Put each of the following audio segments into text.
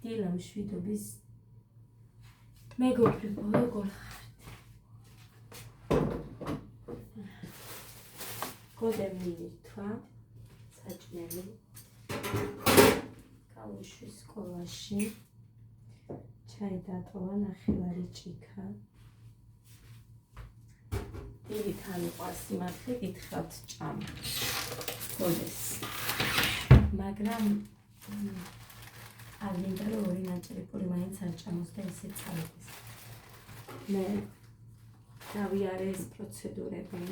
დილა მშვიდობის მეგობრებო, როგორ ხართ? გოდე მიირთვა საჭმელი კალუშის სკოლაში ჩაი დატოვა ნახევარი ჭიქა დილით არ უყვარს სიმართლე გითხრათ ჭამა გოდეს მაგრამ არ მინდა რომ ორი ნაჭერი პური მაინც არ ჭამოს და ისე წავიდეს მე დავიარე ეს პროცედურები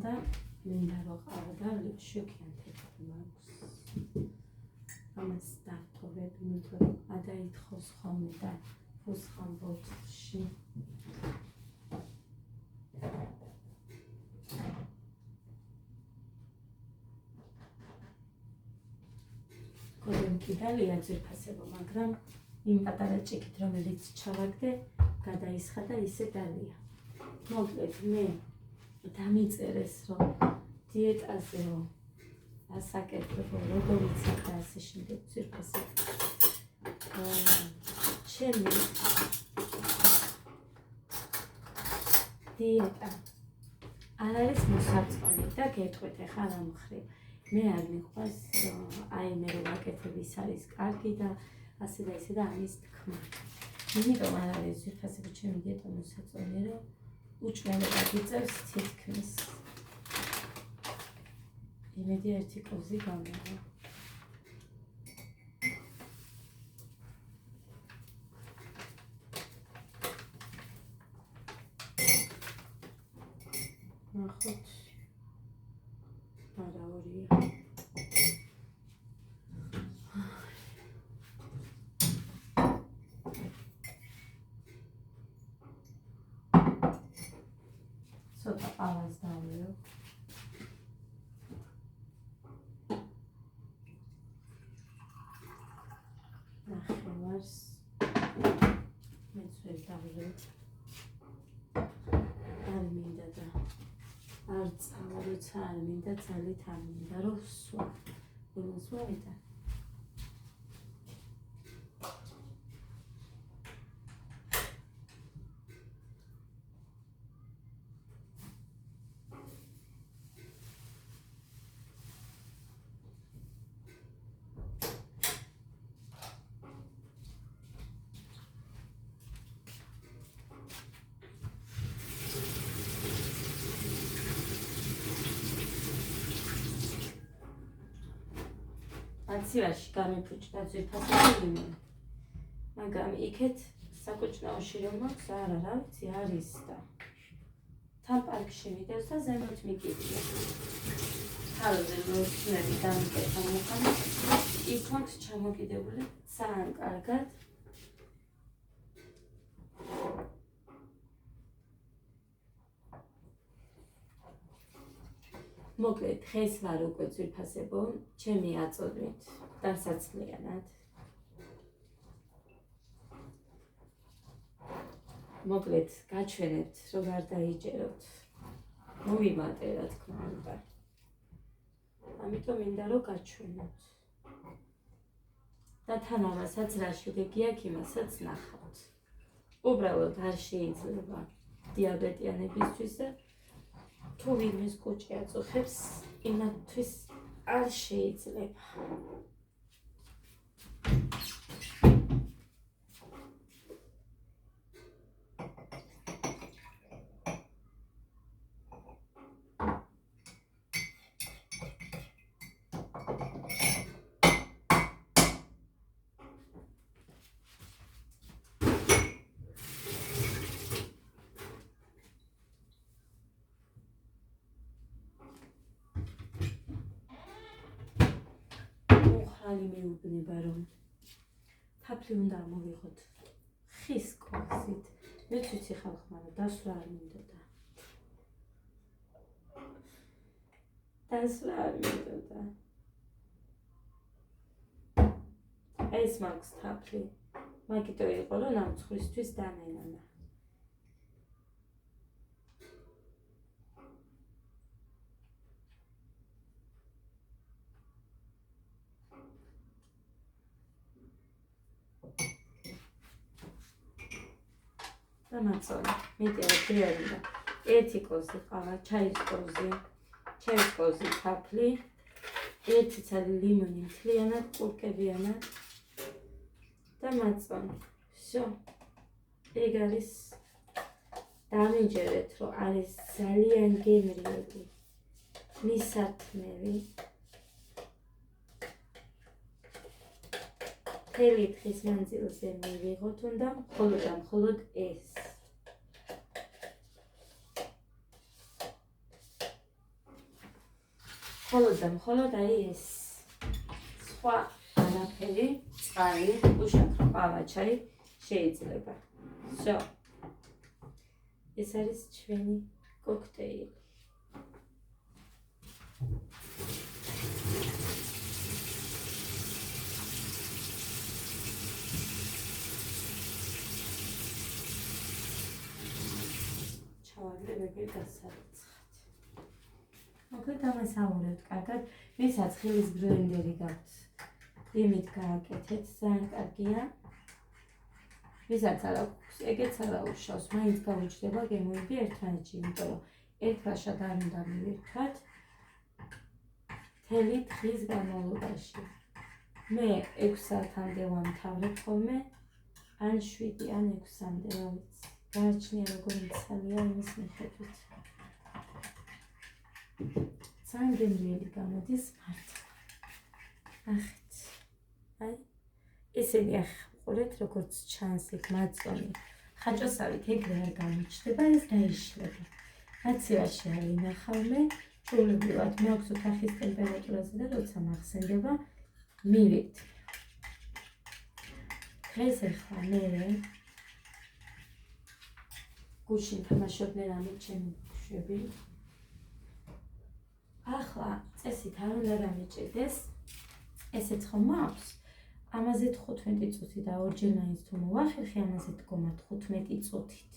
და მინდა რომ ყავდა შუქიან თეთრი მაქვს ამას დავტოვებ იმიტომ რომ ადაითხოს ხოლმე და ფუსხან ბოთლში გოდემ კიდალია ძირფასებო მაგრამ იმ პატარა ჭიქით რომელიც ჩავაგდე გადაისხა და ისე დალია მოკლედ მე დამიწერეს რომ დიეტაზეო ასაკეთებო როგორ იცით და ასე შემდეგ ძირფასები ჩემი დიეტა არ არის მოსაწონი და გეტყვით ახლა რა მხრივ მე არ მიყვარს აი მე რომ აკეთებ ის არის კარგი და ასე და ისე და ამის თქმა იმიტომ არ არის ძირფასები ჩემი დიეტა მოსაწონი რომ უჭმელობა გიწევს თითქმის იმედი ერთი კოზი გამავა ნახოთ არა ორია ცოტა ყავას დავიო ნახევარს მეც ვერ დავიო არ მინდა და არ წავა როცა არ მინდა ძალით არ მინდა რომ სვა იმას ვაიდა აცივაში გამიფუჭდა ძირფასები მაგრამ იქეთ საკუჭნაოში რომ აქვს არა რა ვიცი არის და თან პარკში მიდევს და ზემოთ მიკიდია თავზე მოსნები დამიკეთა მოხანა ის მაქვს ჩამოკიდებული ძალიან კარგად მოკლედ დღეს ვარ უკვე ძვირფასებო ჩემი აწოდვით დასაცლიანად მოკლედ გაჩვენეთ რომ არ დაიჯეროთ მოვიმატე რა თქმა უნდა ამიტომ მინდა რომ გაჩვენოთ და თან ამასაც რა შედეგი აქვს იმასაც ნახავთ უბრალოდ არ შეიძლება დიაბეტიანებისთვის და თუ ვინმეს კუჭი აწუხებს იმათთვის არ შეიძლება ხალი მეუბნება რომ თაფლი უნდა მოვიღოთ ხის კვასით მეც ვიცი ხალხმა რომ დასვლა არ მინდოდა დასვლა არ მინდოდა. ეს მაქვს თაფლი. მაგიტო იყო, რომ ნამცხრისთვის დამენანა. და მაწონა, მეტია დიარიდა. ერთი კოზი ყავა, ჩაის კოზი, ჩაის კოზი თაფლი, ერთი ცალი ლიმონი მთლიანად, ყურკებიანად და მაწონა. всё. ეგ არის დამიჯერეთ, რომ არის ძალიან გემრიელი მისათმევი. მთელი დღის მანძილზე მივიღოთ უნდა მხოლოდ და მხოლოდ ეს. მხოლოდ და მხოლოდ აი ეს. სხვა არაფერი, წყალი, უშაქრო ყავა, ჩაი შეიძლება. всё. ეს არის ჩვენი კოქტეილი. ჩავაგდებები დასარიცხად. მოკლედ ამასაუბრებთ კარგად, ვისაც ხილის ბრენდერი გაქვთ, იმით გააკეთეთ, ძალიან კარგია. ვისაც არ აქვს, ეგეც არა უშავს, მაინც გავუჩნდება გემოები ერთმანეთში, იმიტომ რომ ერთფაშად არ უნდა მივირთვათ მთელი დღის განმავლობაში. მე 6 საათამდე ვამთავრებ ხოლმე, ან 7 ან 6-მდე, რა ვიცი. გააჩნია როგორ მცალია იმის მიხედვით. ძალიან გემრიელი გამოდის მართლა. ნახეთ. აი, ესენი ახყურეთ, როგორც ჩანს იქ მაწონი. ხაჭოსავით ეგრე არ გამოჩნდება, ეს დაიშლება. აცივაში არ ინახავმე, ჩვეულებრივად მე აქვს ოთახის ტემპერატურაზე და როცა მახსენდება, მივით. დღეს ახლა მე გუშინ თამაშობდნენ ამით ჩემი ბავშვები. ახლა წესით არ უნდა დამეჭირდეს, ესეც ხომ მაქვს. ამაზე 15 წუთი და ორჯერ მაინც თუ მოვახერხი, ამაზე დგომა 15 წუთით.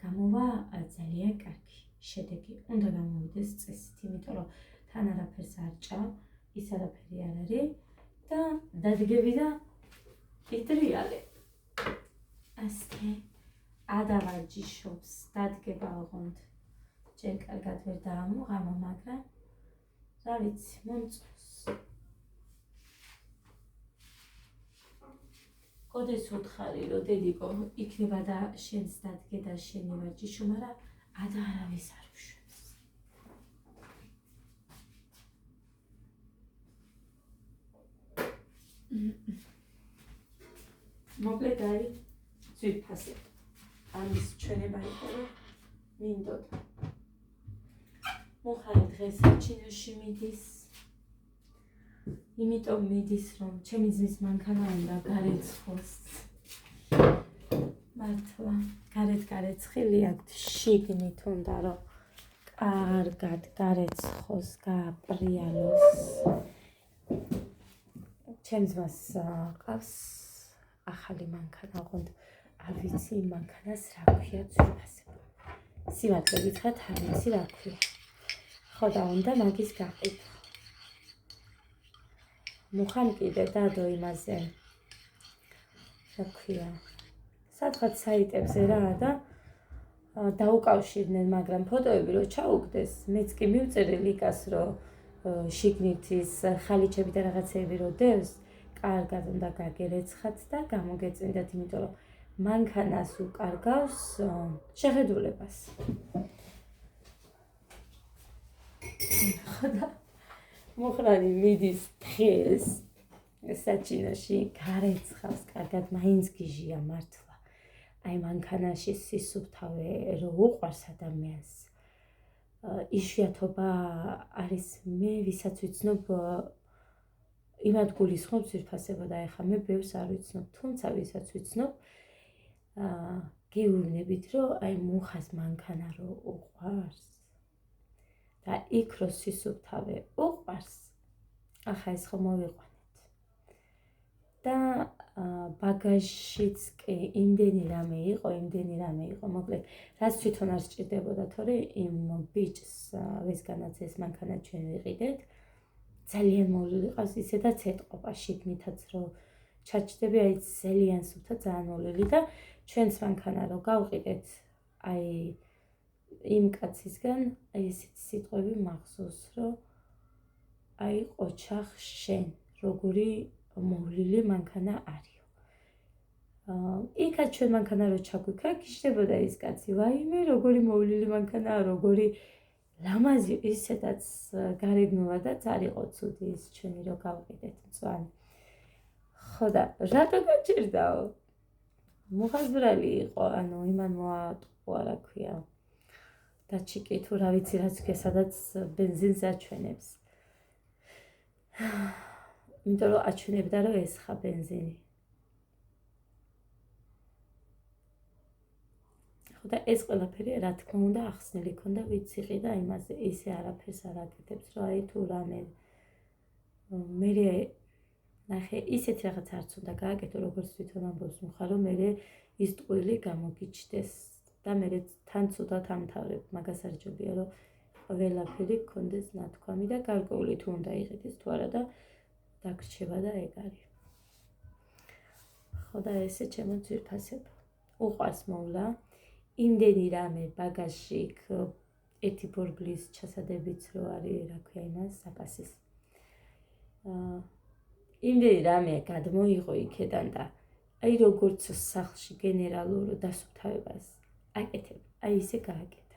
გამოვა ძალიან კარგი შედეგი. უნდა გამოვიდეს წესით, იმიტომ რომ თან არაფერს არ ჭამ, ის არაფერი არ არის და დადგები და იტრიალე. ასე ადავარჯიშობს, დადგება ოღონდ. ჯერ კარგად ვერ დაამოღამა, მაგრამ რა ვიცი, მომწონს. კოდეს უთხარი, რომ დედიკო იქნება და შენს დადგე და შენი ვარჯიშო, მაგრამ ადა არავის არ უშვებს. მოკლედ არის ძვირფასი. ამის ჩვენება იყო, რომ მინდოდა. მოხარე დღეს საჩინოში მიდის. იმიტომ მიდის, რომ ჩემი ძმის მანქანა უნდა გარეცხოს. მართლა, გარეთ ხილი აქვს, შიგნით უნდა, რომ კარგად გარეცხოს, გააპრიალოს. ჩემ ძმას ყავს ახალი მანქანა, ოღონდ არ ვიცი იმ მანქანას რა ქვია ძვირფასება. სიმართლე გითხრათ, არ ვიცი რა ქვია. ხო და უნდა მაგის გაყიდვა. მუხამ კიდე დადო იმაზე, რა ქვია, სადღაც საიტებზე რა და დაუკავშირდნენ, მაგრამ ფოტოები რო ჩაუგდეს, მეც კი მივწერე ლიკას, რომ შიგნით ის ხალიჩები და რაღაცეები რო დევს, კარგად უნდა გაგერეცხათ და გამოგეწმინდათ, იმიტომ რომ მანქანას უკარგავს შეხედულებას. ხოდა მოხრანი მიდის დღეს საჩინოში, გარეცხავს კარგად, მაინც გიჟია მართლა. აი მანქანაში სისუფთავე რო უყვარს ადამიანს. იშვიათობა არის, მე ვისაც ვიცნობ, იმად გულისხმობ ძვირფასება და ეხლა მე ბევრს არ ვიცნობ, თუმცა ვისაც ვიცნობ, გეუბნებით, რომ აი მუხას მანქანა რო უყვარს და იქ რო სისუფთავე უყვარს, ახლა ეს ხომ მოვიყვანეთ. და ბაგაჟშიც კი იმდენი რამე იყო, მოკლედ, რაც თვითონ არ სჭირდებოდა, თორე იმ ბიჭს, ვისგანაც ეს მანქანა ჩვენ ვიყიდეთ, ძალიან მოვლილი ყავს, ისედაც ეტყობა შიგნითაც რო ჩაჭდები, აი ძალიან სუფთა, ძალიან მოვლილი და ჩვენც მანქანა რო გავყიდეთ, აი იმ კაცისგან აი ესეთი სიტყვები მახსოვს, რომ აი ყოჩახ შენ, როგორი მოვლილი მანქანა არისო. იქაც ჩვენ მანქანა რო ჩაგვიქრა, გიждდებოდა ის კაცი, ვაიმე, როგორი მოვლილი მანქანაა, როგორი ლამაზი, ისედაც გარეგნულადაც არ იყო ცუდი ის ჩვენი რო გავყიდეთ მწვანე. ხო და რატო გაჭირდაო? მოხაზბრალი იყო, ანუ იმან მოატყუა, რა ქვია. დაჩიკი თუ რა ვიცი რაც ქვია, სადაც ბენზინს აჩვენებს. იმიტომ რომ აჩვენებდა რომ ესხა ბენზინი. ხო და ეს ყველაფერი რა თქმა უნდა ახსნილი ქონდა ვიცი და იმაზე ისე არაფერს არ აკეთებს, რომ აი თუ რამე მე ნახე ისეთ რაღაც არც უნდა გააკეთო, როგორც თვითონ ამბობს მხარო, მე ის ტყუილი გამოგიჩდეს და მე თან ცუდად ამთავრებ. მაგას არ ჯობია რომ ყველაფერი გქონდეს ნათქვამი და გარკვეული თუ უნდა იყიდეს თუ არა და დაგრჩება და ეგ არის. ხო და ესე ჩემო ძვირფასებო. უყვარს მოვლა. იმდენი რამე ბაგაჟში იქ ერთი ბორბლის ჩასადებიც რო არის, რა ქვია იმას, zapasის. იმდენი რამე გადმოიღო იქედან და აი როგორც სახლში გენერალურ დასუფთავებას აკეთებ, აი ისე გააკეთა.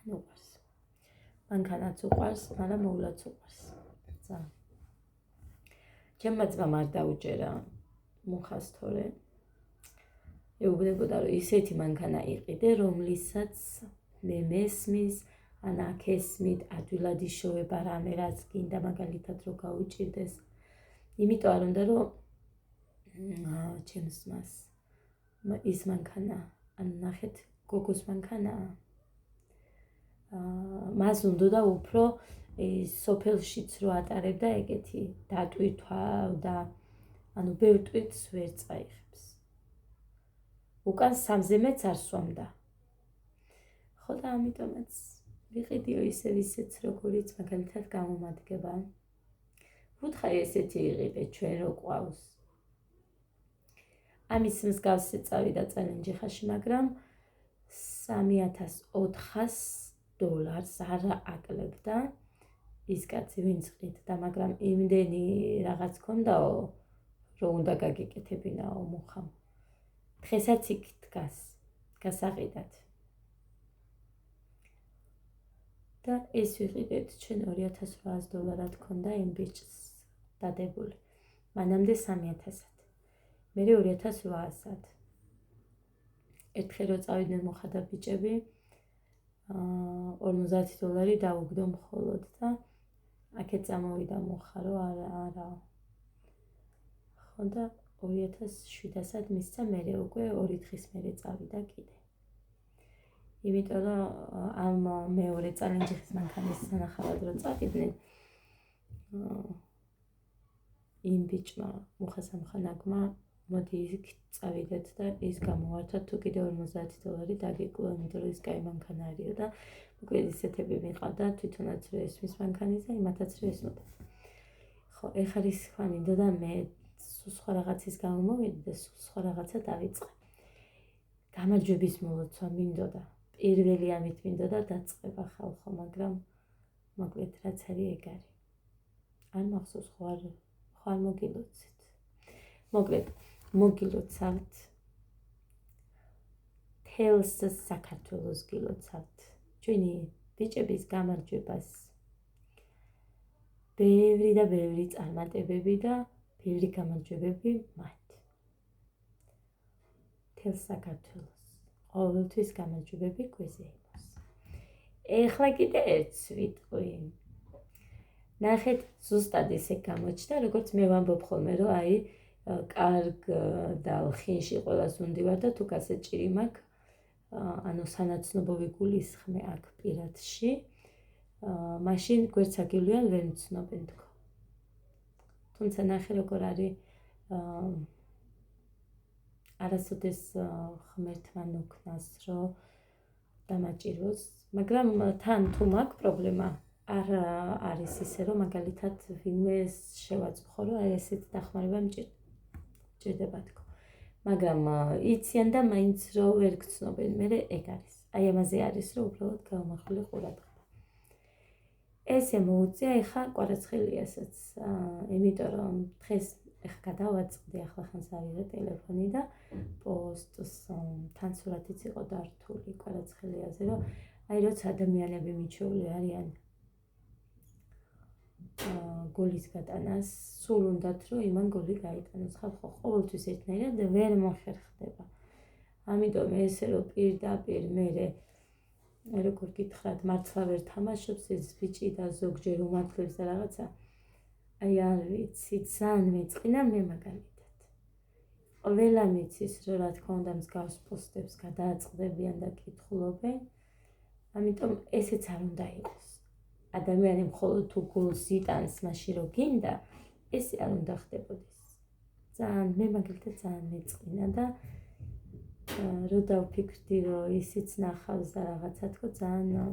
ძალიან უყვარს. მანქანაც უყვარს, მაგრამ მოვლაც უყვარს. ძალიან. ჩემმა ძმამ არ დაუჯერა მუხას თორე. ეუბნებოდა, რომ ისეთი მანქანა იყიდე, რომლისაც მე მესმის, ან აქ ესმით, ადვილად იშოვება რამე, რაც გინდა მაგალითად რო გაუჭირდეს. იმიტომ არ უნდა, რომ ჩემს ძმას ის მანქანა, ან ნახეთ, გოგოს მანქანაა. მას უნდა უფრო სოფელშიც რო ატარებდა ეგეთი დატვირთვა და ანუ ბევრ ტვირთს ვერ წაიღებს. უკან სამზემეც არ სვამდა. ხო და ამიტომაც ვიყიდიო ისევ ისეც როგორიც მაგალითად გამომადგება. ვუთხარი ესეთი იყიდე ჩვენ რო ყავს. ამის მსგავსი წავიდა წელენჯიხაში, მაგრამ $3,400 არ აკლებდა ის კაცი ვინც ყიდდა, მაგრამ იმდენი რაღაც ქონდაო, რომ უნდა გაგიკეთებინაო მუხამ. დღესაც იქ დგას, გასაყიდად. და ეს ვიყიდეთ ჩვენ $2,800 ქონდა იმ ბიჭს დადებული. მანამდე 3,000-ად. მე 2,800-ად. ერთხელ რო წავიდნენ მოხდა ბიჭები, $50 დაუგდო მხოლოდ და აქეთ წამოვიდა მუხა, რომ არა. ხო და 2,700-ად მისცა, მე უკვე 2 დღის მერე წავიდა კიდე. იმიტომ რომ ამ მეორე წალენჯიხის მანქანის სანახავად რო წავიდნენ, იმ ბიჭმა მუხასამხანაგმა მოდი იქ წავიდეთ და ის გამოვართვათ, თუ კიდე $50 დაგიკლო, იმიტომ რომ ის კაი მანქანა არისო და მოკლედ ისეთები მიყავდა, თვითონაც რო ესმის მანქანის და იმათაც რო ესმოდა. ხო, ეხლა ის ხან მინდოდა მე სულ სხვა რაღაცის გამო მოვიდი და სულ სხვა რაღაცა დავიწყე. გამარჯვების მოლოცვა მინდოდა. პირველი ამით მინდოდა დაწყება ხალხო, მაგრამ მოკლედ რაც არის ეგ არის. არ მახსოვს ხო არ მოგილოცეთ. მოკლედ მოგილოცავთ. თელს საქართველოს გილოცავთ. ჩვენი ბიჭების გამარჯვებას. ბევრი და ბევრი წარმატებები და ბევრი გამარჯვებები მათ. თელს საქართველოს. ყოველთვის გამარჯვებები გვეზე იმოს. ეხლა კიდე ერთს ვიტყვი. ნახეთ, ზუსტად ისე გამოჩნდა, როგორც მე ვამბობ ხოლმე, რომ აი კარგ და ხინში ყველას უნდივარ და თუ გასაჭირი მაქვს, ანუ სანაცნობო ვიგულისხმე აქ პირადში, მაშინ გვერდსაგილვიან ვერ მცნობენ თქო. თუმცა ნახე როგორ არის არასოდეს ღმერთმა ნუქნას, რომ დამაჭიროს, მაგრამ თან თუ მაქვს პრობლემა, არ არის ისე, რომ მაგალითად ვინმე შევაწყო, რომ აი ესეთ დახმარება მჭირდება თქო. მაგრამ იციან და მაინც რომ ვერ გცნობენ, მე ეგ არის. აი ამაზე არის, რომ უბრალოდ გამახვილე ყურადღება. ესე მოუწია ეხა კვარაცხელიასაც, იმიტომ რომ დღეს ეხა გადავაწყდი, ახლა ხანს ავიღე ტელეფონი და პოსტს თან სურათიც იყო დართული კვარაცხელიაზე, რომ აი როცა ადამიანები მიჩვეული არიან გოლის გატანას, სულ უნდათ რომ იმან გოლი გაიტანოს. ხალხო ყოველთვის ერთნაირად ვერ მოხერხდება. ამიტომ ესე რომ პირდაპირ მერე როგორ გითხრათ, მართლა ვერ თამაშობს ეს ბიჭი და ზოგჯერ უმართლებს და რაღაცა. აი არ ვიცი, ძალიან მეწყინა მე მაგალითად. ყველა მიცის რომ რა თქმა უნდა მსგავს პოსტებს გადააწყდებიან და კითხულობენ. ამიტომ ესეც არ უნდა იყოს. ადამიანი მხოლოდ თუ გულს იტანს მაშინ რომ გინდა, ესე არ უნდა ხდებოდეს. ძალიან მე მაგალითად ძალიან მეწყინა და რო დავფიქრდი რომ ისიც ნახავს და რაღაცა თქო ძალიან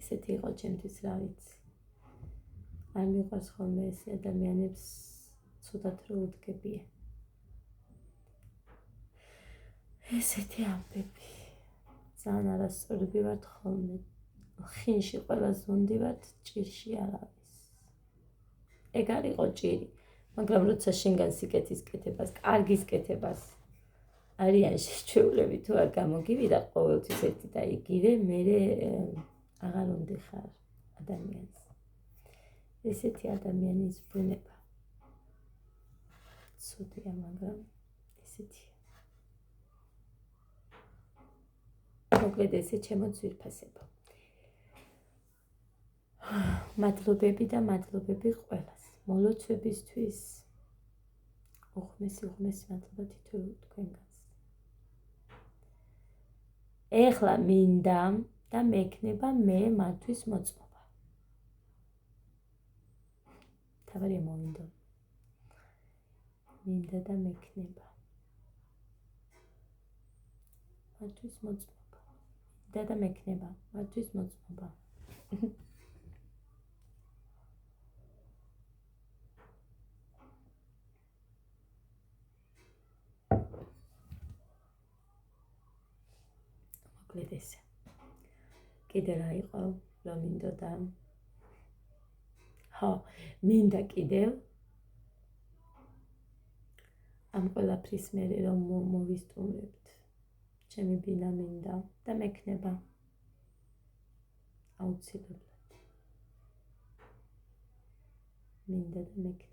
ისეთი იყო ჩემთვის რა ვიცი. არ მიყვარს ხოლმე ეს ადამიანებს ცუდად რო უდგებიან. ესეთი ამბები. ძალიან არასწორები ვართ ხოლმე. ხინში ყველას ვუნდივართ, ჭირში არავის. ეგ არ იყო ჭირი, მაგრამ როცა შენგან სიკეთის კეთებას, კარგის კეთებას არიან შეჩვეულები თუ არ გამოგივიდა ყოველთვის ერთი და იგივე, მერე აღარ უნდიხარ ადამიანს. ესეთი ადამიანის ბუნება. ცუდია, მაგრამ ესეთია. მოკლედ ესე ჩემო ძვირფასებო. მადლობები და მადლობები ყველას. მოლოცვებისთვის. უღმესი მადლობა თითოეულ თქვენგანს. ეხლა მინდა და მექნება მე მართვის მოწმობა. თავარი მოვინდო. მინდა და მექნება მართვის მოწმობა. მინდა და მექნება მართვის მოწმობა. მოკლედ ესე. კიდე რა იყო, რომ მინდოდა? მინდა კიდევ ამ ყველაფრის მერე რომ მოვისტუმრებთ. ჩემი ბინა მინდა და მექნება. აუცილებლად. მინდა და მექნება.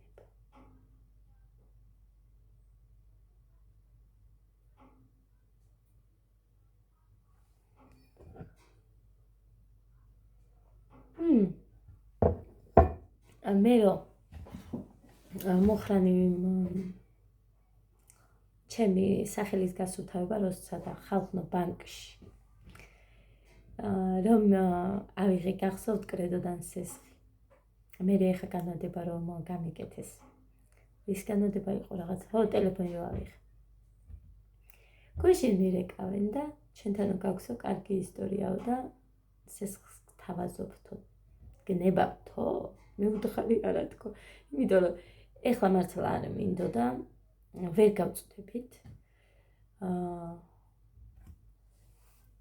მე რომ მოხრანი ჩემი სახელის გასუთავება როცა და ხალხო ბანკში რომ ავიღე გახსოვთ კრედოდან სესხი. მე ეხა განადება რომ გამიკეთეს. ის განადება იყო რაღაც, ტელეფონი რო ავიღე. გუშინ მირეკავენ და ჩვენთანო გაქვსო კარგი ისტორიაო და სესხს თავაზობთო. გნებავთო? მე ვუთხარი არა თქო. იმიტომ რომ ეხლა მართლა არ მინდოდა ვერ გავწდებით.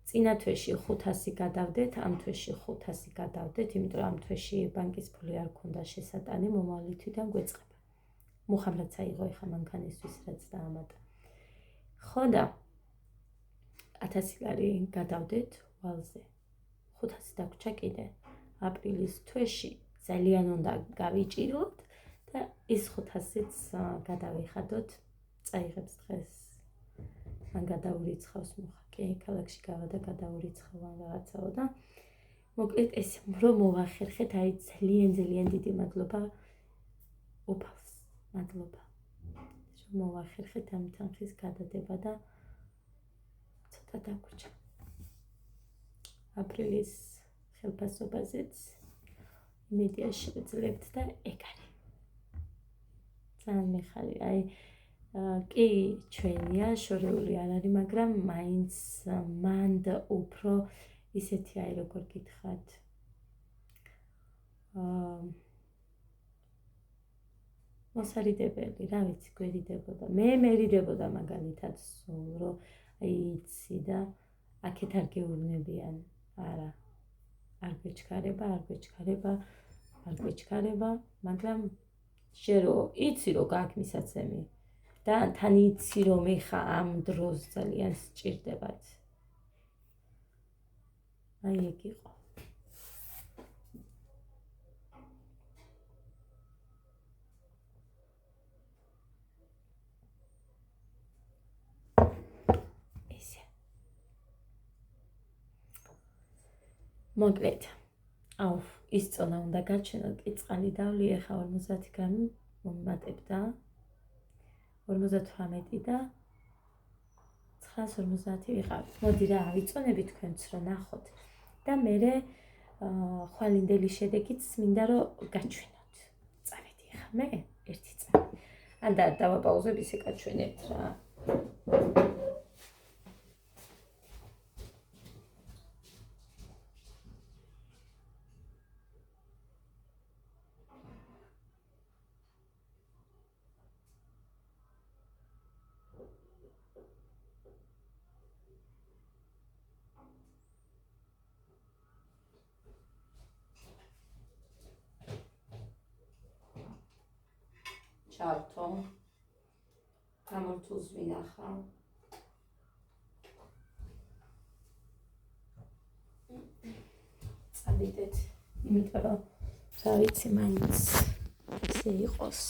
წინა თვეში 500 გადავდეთ, ამ თვეში 500 გადავდეთ, იმიტომ რომ ამ თვეში ბანკის ფული არ ქონდა შესატანი, მომავალი თვიდან გვეწყება. მუხამრაც აიღო ეხა მანქანისთვის რაც დაამატა. ხო და 1000 ლარი გადავდეთ ვალზე. 500 დაგვრჩა კიდე. აპრილის თვეში ძალიან უნდა გავიჭიროთ და ის 500-იც გადავიხადოთ. წაიღებს დღეს. მან გადაურიცხავს მუხა. კი, ქალაქში გავა და გადაურიცხავ რაღაცაო და მოკლედ ეს რომ მოვახერხეთ, აი ძალიან დიდი მადლობა უფალს. მადლობა. რომ მოვახერხეთ ამ თანხის გადადება და ცოტა დაგვრჩა. აპრილის ხელფასობაზეც იმედია შევძლებთ და ეგ არის. ძალიან მიხარი, აი კი ჩვენია, შორეული არ არის, მაგრამ მაინც მანდ უფრო ისეთი აი როგორ გითხრათ. მოსარიდებელი, რა ვიცი, გვერიდებოდა. მე მერიდებოდა მაგალითად სულ, რომ აი იცი და აქეთ არ გეუბნებიან. არა. არ გვეჩქარება, მაგრამ შენ რო იცი რომ გაქვს მისაცემი და თან იცი რომ ეხა ამ დროს ძალიან სჭირდებათ. აი ეგ იყო. ესე. მოკლედ. აუ, ის წონა უნდა გაჩვენოთ, კი წყალი დავლი, ეხა 50 გრამი მომატებ და 58 და 950 ვიყავით. მოდი რა, ავიწონები თქვენც რომ ნახოთ და მე ხვალინდელი შედეგიც მინდა რომ გაჩვენოთ. წავედი ხა მე ერთი წამი. ანდა დავაპაუზებ ისე გაჩვენებთ რა. ჩავთო. გამორთულს ვინახავ. წავიდეთ, იმიტომ რომ რა ვიცი, მაინც ისე იყოს.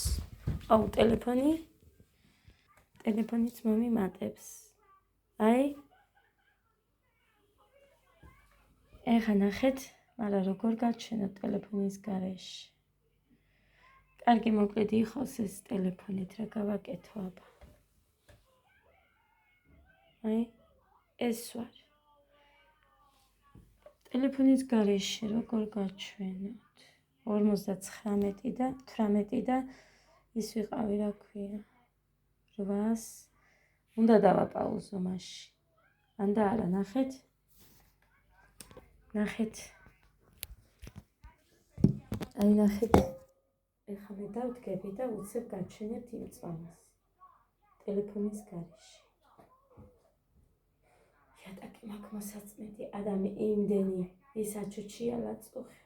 აუ, ტელეფონიც მომიმატებს. აი. ეხა ნახეთ, მაგრამ როგორ გაჩვენოთ ტელეფონის გარეშე. კარგი მოკლედ იყოს ეს ტელეფონით რა გავაკეთო აბა. აი, ეს ვარ. ტელეფონის გარეშე როგორ გაჩვენოთ? 59 და 18 და ის ვიყავი რა ქვია. 800 უნდა დავაპაუზო მაშინ. ანდა არა, ნახეთ. აი ნახეთ. ეხლა მე დავდგები და უცებ გაჩვენებთ იმ წონას. ტელეფონის გარეშე. იატაკი მაქვს მოსაწმედი, ადამი იმდენი ის აჩუჩია ლაწუხი.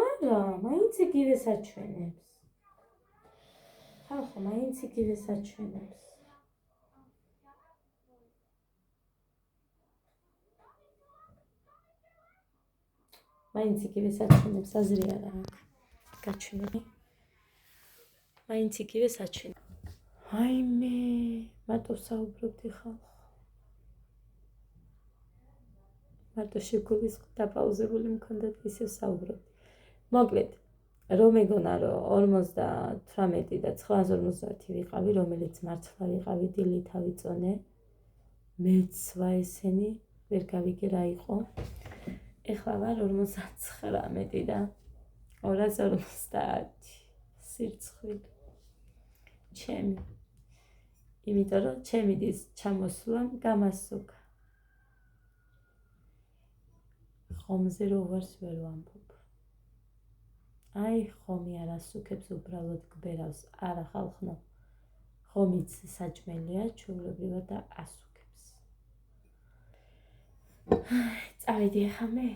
არა, მაინც იგივე საჩვენებს. ხალხო, მაინც იგივე საჩვენებს. მაინც იგივე საჩვენებს, აზრი არა აქვს. გაჩვენები. მაინც იგივე საჩვენებს. აი მე, მარტო საუბრობდი ხალხო. მარტო შეგულის დაპაუზებული მქონდათ ისე საუბრობდი. მოკლედ, რომ მეგონა რომ 58 და 950 ვიყავი, რომელიც მართლა ვიყავი, დილით ავიწონე. მეცვა ესენი, ვერ გავიგე რა იყო. ეხლა ვარ 59 და 250 სირცხვილი. ჩემი. იმიტომ რომ ჩემი დის ჩამოსვლამ გამასუქა. ხომზე რო ვარს ვერ ვამბობ. აი ხომი არ ასუქებს, უბრალოდ გბერავს. არა ხალხო. ხომიც საჭმელია, ჩვეულებრივად და ასუქებს. წავედი ახლა მე.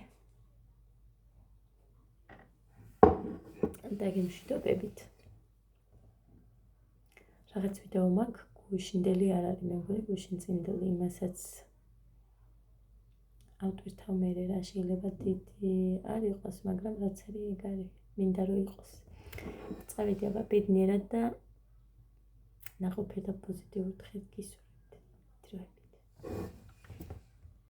დაგემშვიდობებით. რაღაც ვიდეო მაქვს, გუშინდელი არ არის, მე მგონი გუშინწინდელი, იმასაც ავტვირთავ მე რა შეიძლება დიდი არ იყოს, მაგრამ რაც არის ეგ არის, მინდა რომ იყოს. წავედი აბა ბედნიერად და ნაყოფიერ და პოზიტიურ დღეს გისურვებთ.